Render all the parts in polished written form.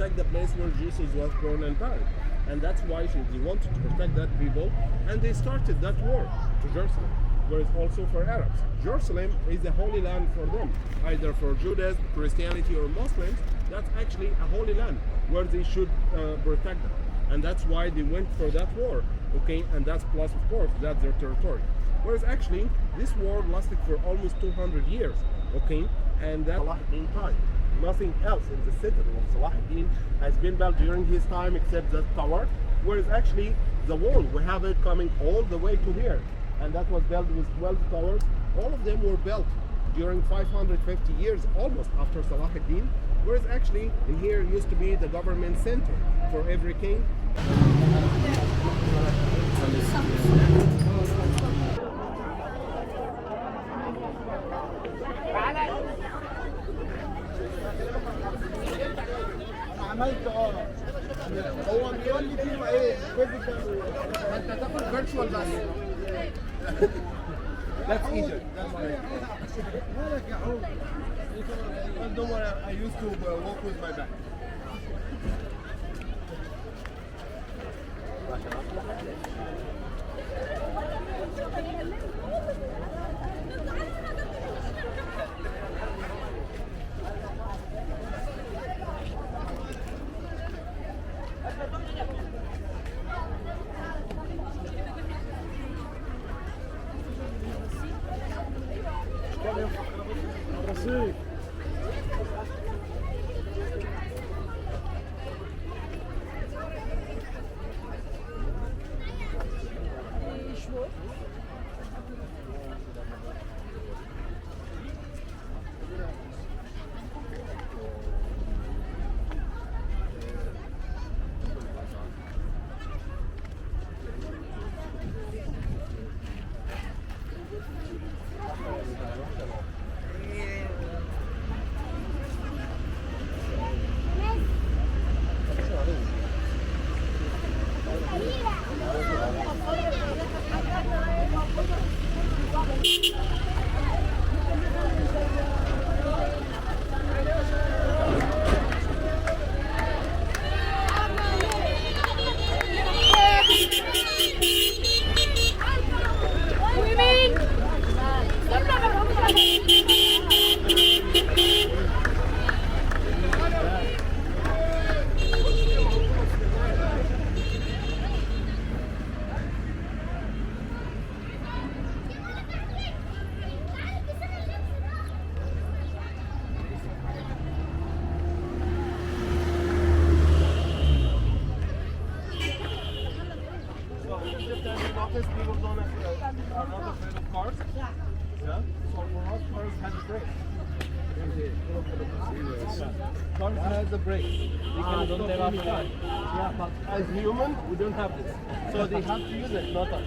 protect the place where Jesus was born and died. And that's why they wanted to protect that people, and they started that war to Jerusalem, where it's also for Arabs. Jerusalem is the holy land for them, either for Judaism, Christianity, or Muslims. That's actually a holy land where they should protect them. And that's why they went for that war, okay? And that's plus, of course, that's their territory. Whereas actually, this war lasted for almost 200 years, okay? And that's Salladin time. Nothing else in the Citadel of Salladin has been built during his time except the tower, whereas actually the wall, we have it coming all the way to here. And that was built with 12 towers. All of them were built during 550 years, almost after Salladin, whereas actually in here used to be the government center for every king. عملت هو بيقول لي فيه ايه فيزيكال انت تاخد فيرتشوال بس That's Egypt. That's right. مالك يا حب؟ I used to walk with my back. Sim. People are not afraid of cars. Yeah. So for us, cars has a brake. Cars has a brake. We can don't have any car. Yeah, but as human, we don't have this. So they have to use it, not us.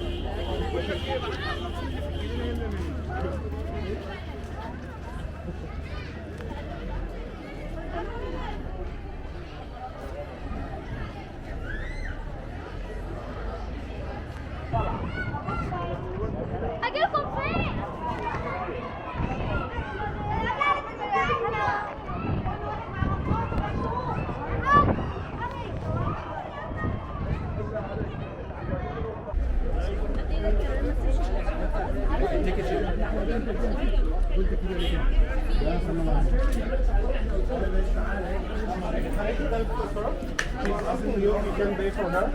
She's asking you if you can pay for her.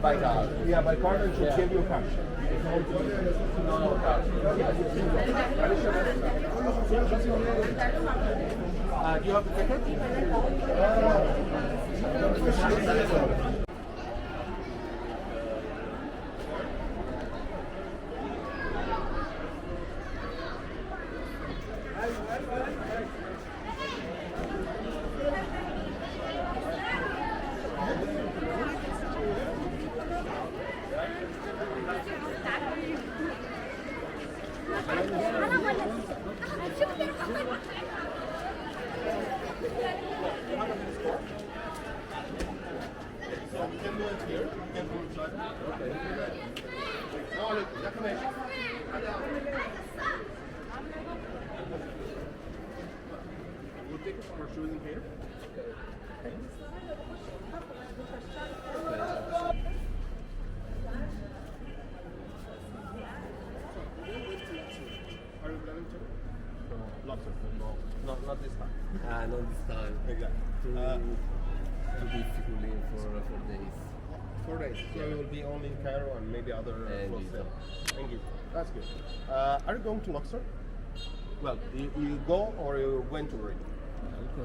By card. Yeah, by card, and she'll give you cash. No cash. Do you have the ticket? We'll take it from our shoes in here. Okay. Yeah, not this time. Exactly. To be figuring for days. 4 days. So you will be only in Cairo and maybe other And close Giza. there. And Giza. That's good. Are you going to Luxor? Well, you go or you're going to read?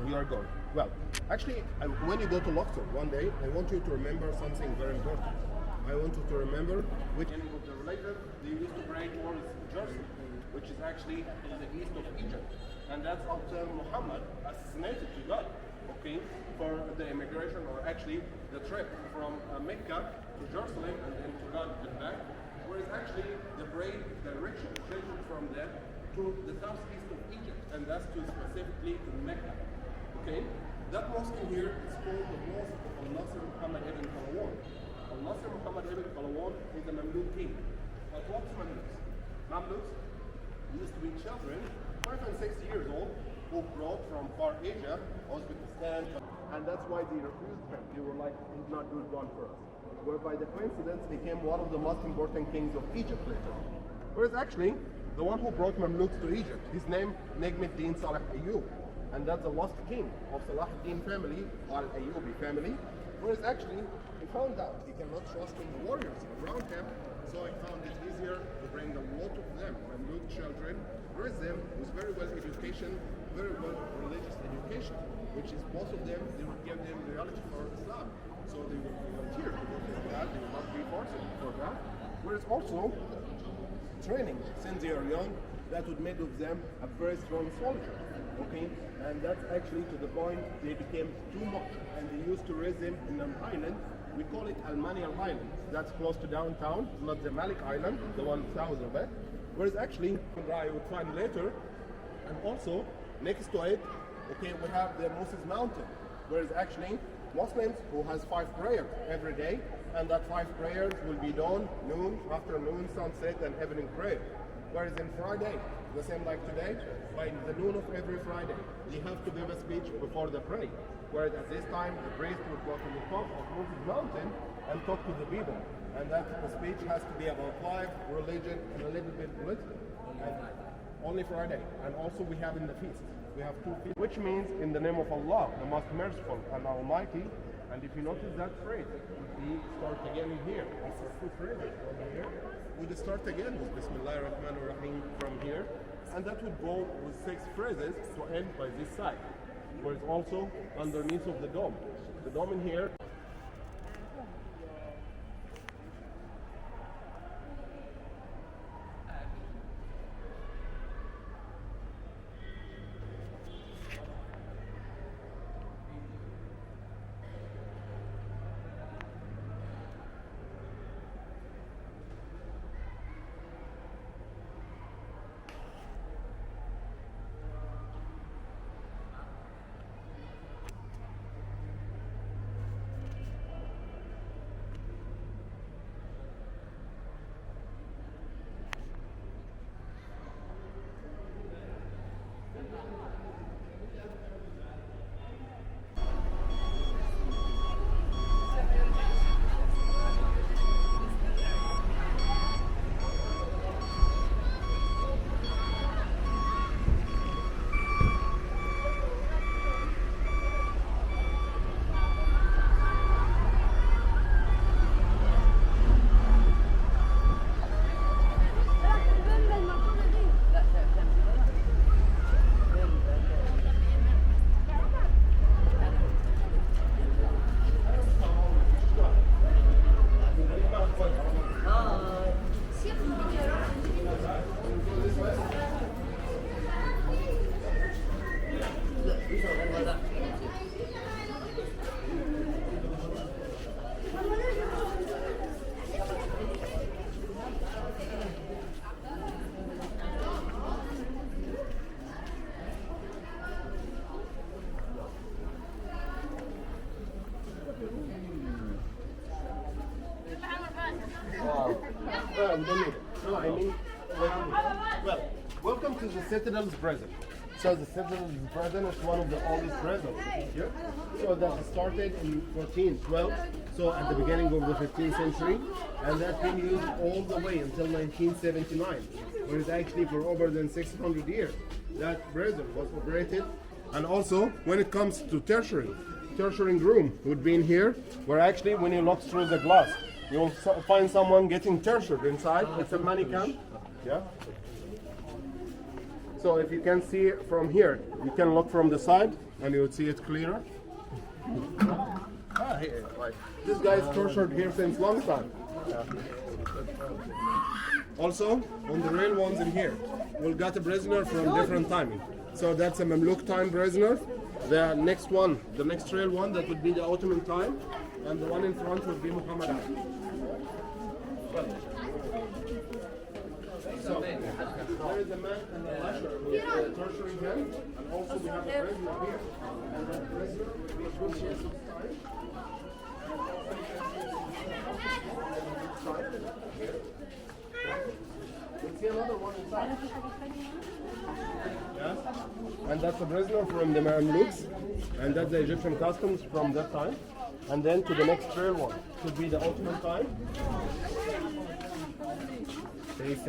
You are going. Well, actually, when you go to Luxor one day, I want you to remember something very important. I want you to remember which end of the religion they used to pray towards Jerusalem, which is actually in the east of Egypt. And that's after Muhammad assassinated to God, okay, for the immigration or actually the trip from Mecca to Jerusalem and then to God and back. Whereas actually the prayer direction changed from there to the southeast of Egypt, and that's to specifically to Mecca. Okay? That mosque in here is called the Mosque of Al-Nasr Muhammad ibn Qalawun. Al-Nasr Muhammad ibn Qalawun is a Mamluk king. But what's Mamluks? Mamluks used to be children, 5 and 6 years old, who brought from far Asia, Uzbekistan, and that's why they refused him. They were like, he's not good gone for us. Whereby the coincidence became one of the most important kings of Egypt later. Whereas actually, the one who brought Mamluks to Egypt, his name Najmuddin Salah Ayyub, and that's the last king of Salladin family, Al-Ayyubi family. Whereas actually, he found out he cannot trust in the warriors around him, so he found it easier to bring a lot of them, Mamluk children, raise them with very well education, very well religious education, which is most of them, they would give them reality for Islam. So they would volunteer to go to that, they would not be forced for that. Whereas also, training since they are young, that would make of them a very strong soldier. Okay, and that's actually to the point they became too much, and they used to raise them in an island. We call it Almania Island. That's close to downtown, not the Malik Island, the one south of it. Whereas actually, I would find later, and also next to it, okay, we have the Moses Mountain. Whereas actually, Muslims who has 5 prayers every day, and that 5 prayers will be dawn, noon, afternoon, sunset, and evening prayer. Whereas in Friday, the same like today, by the noon of every Friday, they have to give a speech before the pray. Whereas at this time, the priest would go to the top of Moses Mountain and talk to the people. And that speech has to be about life, religion, and a little bit political. And only Friday. And also we have in the feast. We have 2 feasts, which means in the name of Allah, the most merciful and almighty. And if you notice that phrase, we start again here. After 2 phrases over here, we start again with Bismillah ar-Rahman ar-Rahim from here. And that would go with 6 phrases to end by this side. Where it's also underneath of the dome. The dome in here. We don't need it. No, I mean, well, welcome to the Citadel's prison. So the Citadel's prison is one of the oldest prisons here. So that started in 1412, so at the beginning of the 15th century, and that's been used all the way until 1979, where it's actually for over than 600 years. That prison was operated And also, when it comes to tertiary room would be in here, where actually when you look through the glass, you'll find someone getting tertiary inside. It's a mannequin. Yeah. So if you can see from here, you can look from the side and you would see it clearer. This guy is tortured here since long time. Also, on the real ones in here, we've got a prisoner from different timing. So that's a Mamluk time prisoner. The next one, the next real one, that would be the Ottoman time, and the one in front would be Muhammad Ali. So there is a man and a lasher who is torturing him, and also we have a prisoner here. And that prisoner would be a good source of time. You see another one inside. Yes. And that's a prisoner from the Mamluks, and that's the Egyptian customs from that time. And then to the next real one should be the Ottoman time. That's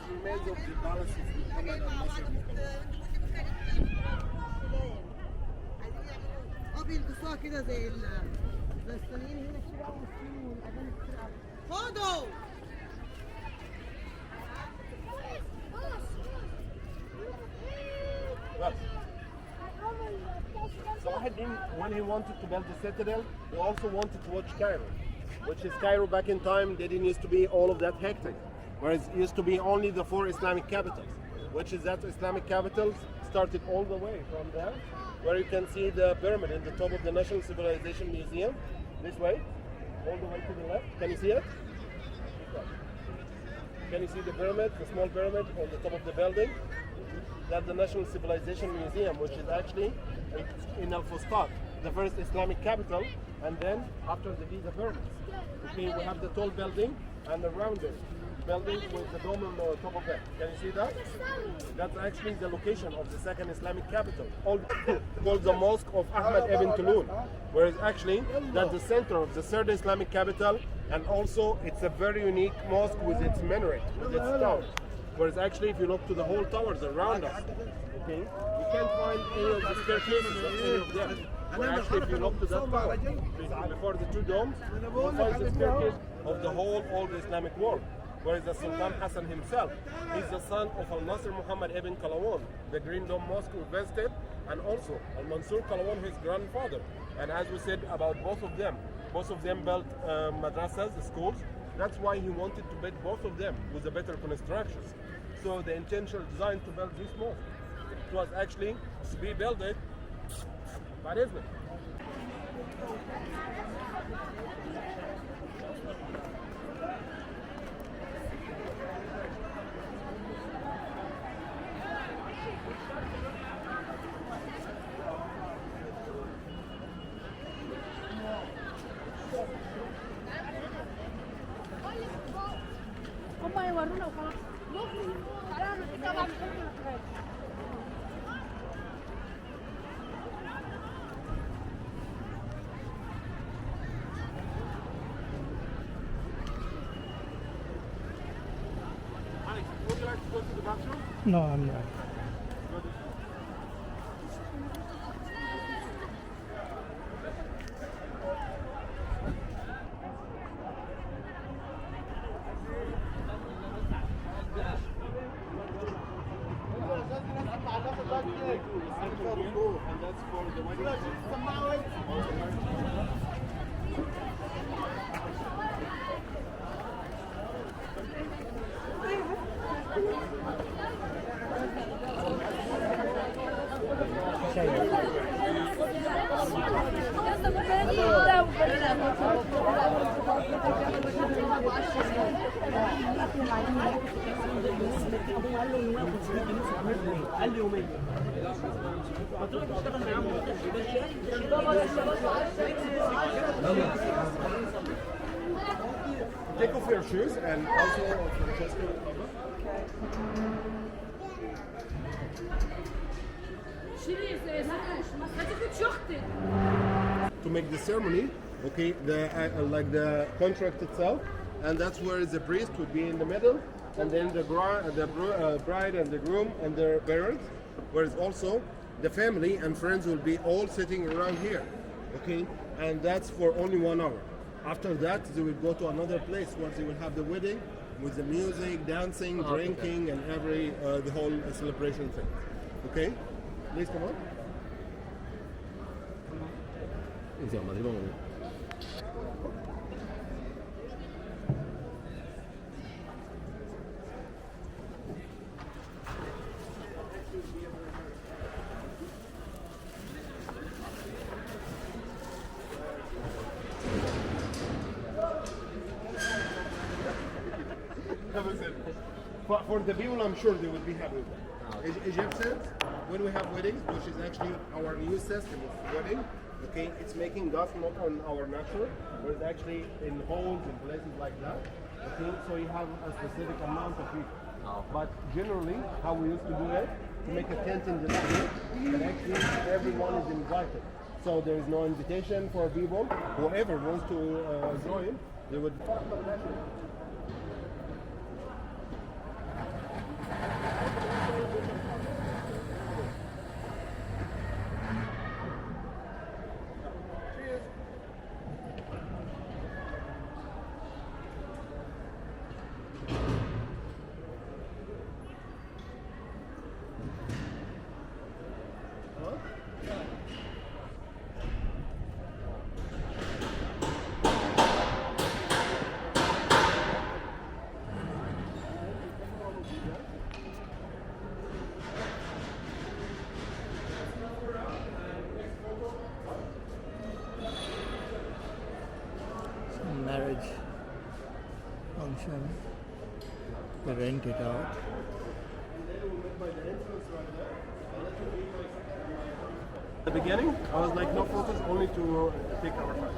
the remains of the palace of Muhammad بيلبسوها كده زي الفلسطينيين هنا كتير قوي والصين والاجانب كتير قوي. خدوا Salladin, when he wanted to build the Citadel, he also wanted to watch Cairo, which is Cairo back in time. They didn't used to be all of that hectic, whereas it used to be only the 4 Islamic capitals, which is that Islamic capitals started all the way from there, where you can see the pyramid in the top of the National Civilization Museum, this way, all the way to the left. Can you see it? Can you see the pyramid, the small pyramid on the top of the building? That's the National Civilization Museum, which is actually in Al Fustat, the first Islamic capital, and then after the Giza pyramids. Okay, we have the tall building and the rounded building with the dome on the top of it. Can you see that? That's actually the location of the second Islamic capital, called the Mosque of Ahmad ibn Tulun, whereas actually that's the center of the third Islamic capital, and also it's a very unique mosque with its minaret, with its towers. Whereas actually if you look to the whole towers around us, okay, you can't find any of the staircases of any of them. But actually if you look to that tower, before the 2 domes, you'll find the staircase of the whole old Islamic world. Whereas the Sultan Hassan himself, he's the son of Al-Nasr Muhammad ibn Qalawun, the Green Dome Mosque we visited, and also Al-Mansur Qalawun, his grandfather. And as we said about both of them built madrasas, schools. That's why he wanted to build both of them with a better construction. So the intentional design to build this mosque, it was actually to be built by Israel. هم يورونا وخلاص. طبعا Alex, would you like to go to the bathroom? No, I'm not. And that's for the wedding. شيء ابوه قال له ان هو 500 جنيه 700 جنيه قال لي يومين فتروح تشتغل معاه Take off your shoes and also Francesco. To make the ceremony, okay, like the contract itself, and that's where the priest would be in the middle, and then the bride and the groom and their parents, whereas also the family and friends will be all sitting around here, okay, and that's for only 1 hour. After that, they will go to another place where they will have the wedding with the music, dancing, drinking, and the whole celebration thing. Okay, please come on. For the people, I'm sure they would be happy with that. Egyptians, when we have weddings, which is actually our new system of wedding, okay, it's making dust not on our natural, but it's actually in holes and places like that. Okay, so you have a specific amount of people. But generally, how we used to do it, to make a tent in the middle, and actually everyone is invited. So there is no invitation for people. Whoever wants to join, they would. Marriage function, they rent it out. At the beginning, I was like, no photos, only to take our photos.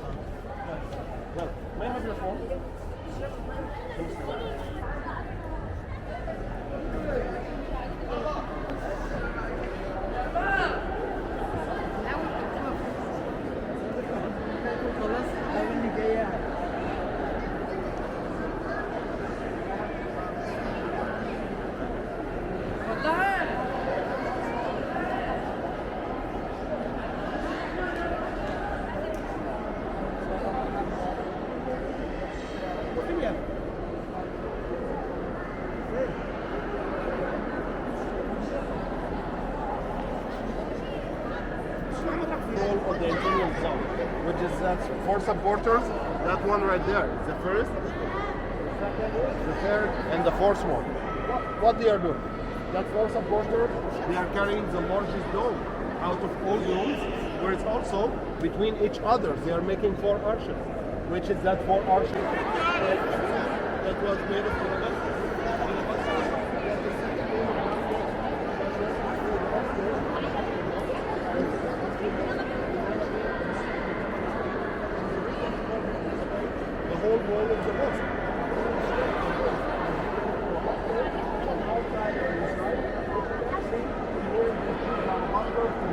Well, may I have your phone? Of the interior zone, which is for supporters, that one right there, the first, the second, the third, and the fourth one. What they are doing? That for supporters, they are carrying the largest dome out of all domes, where it's also between each other. They are making 4 arches, which is that 4 arches that was made of whole wall of the mosque.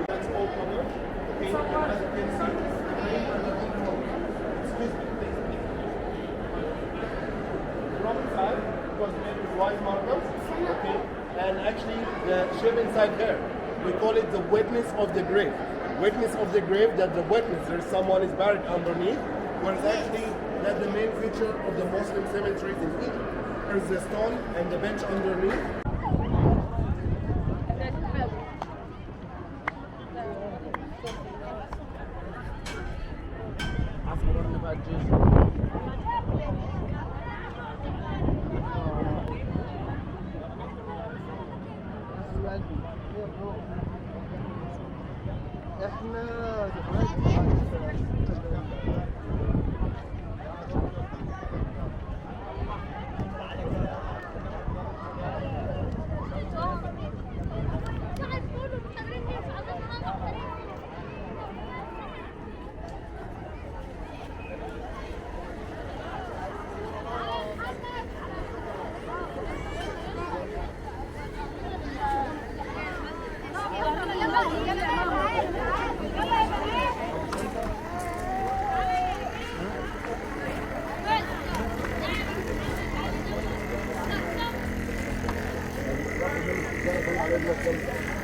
That's all covered. Okay, and as you can see, from inside it was made with white marbles. Okay, and actually the shape inside there, we call it the witness of the grave. Witness of the grave, that the witness, there's someone is buried underneath, whereas actually that's the main feature of the Muslim cemeteries in Egypt. There's the stone and the bench underneath. of them.